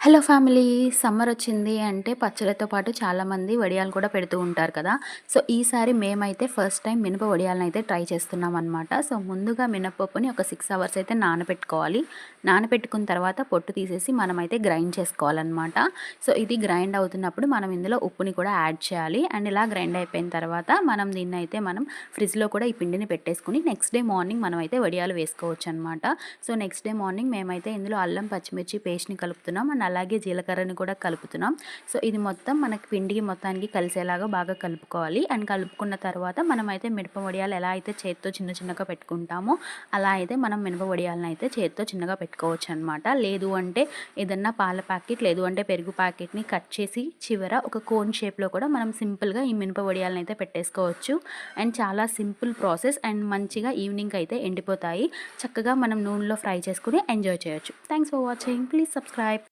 Hello family. Summer వచ్చింది అంటే పచ్చళ్ళతో పాటు చాలామంది వడియాలు కూడా పెడుతూ ఉంటారు కదా. సో ఈసారి మేమైతే ఫస్ట్ టైం మినప వడియాలను అయితే ట్రై చేస్తున్నాం అనమాట. సో ముందుగా మినపప్పుని ఒక 6 అవర్స్ అయితే నానబెట్టుకోవాలి. నానబెట్టుకున్న తర్వాత పొట్టు తీసేసి మనమైతే గ్రైండ్ చేసుకోవాలన్నమాట. సో ఇది గ్రైండ్ అవుతున్నప్పుడు మనం ఇందులో ఉప్పుని కూడా యాడ్ చేయాలి. అండ్ ఇలా గ్రైండ్ అయిపోయిన తర్వాత దీన్ని అయితే మనం ఫ్రిడ్జ్లో కూడా ఈ పిండిని పెట్టేసుకుని నెక్స్ట్ డే మార్నింగ్ మనమైతే వడియాలు వేసుకోవచ్చు అనమాట. సో నెక్స్ట్ డే మార్నింగ్ మేమైతే ఇందులో అల్లం పచ్చిమిర్చి పేస్ట్ని కలుపుతున్నాం. అండ్ అలాగే జీలకర్రని కూడా కలుపుతున్నాం. సో ఇది మొత్తం మనకి పిండికి మొత్తానికి కలిసేలాగా బాగా కలుపుకోవాలి. అండ్ కలుపుకున్న తర్వాత మనమైతే మిరప వడియాలు ఎలా అయితే చేత్తో చిన్న చిన్నగా పెట్టుకుంటామో అలా అయితే మనం మినప వడియాలను అయితే చేత్తో చిన్నగా పెట్టుకోవచ్చు అనమాట. లేదు అంటే ఏదన్నా పాల ప్యాకెట్ లేదు అంటే పెరుగు ప్యాకెట్ని కట్ చేసి చివర ఒక కోన్ షేప్లో కూడా మనం సింపుల్గా ఈ మినప వడియాలను అయితే పెట్టేసుకోవచ్చు. అండ్ చాలా సింపుల్ ప్రాసెస్. అండ్ మంచిగా ఈవినింగ్ అయితే ఎండిపోతాయి. చక్కగా మనం నూనెలో ఫ్రై చేసుకుని ఎంజాయ్ చేయొచ్చు. Thanks for watching. Please subscribe.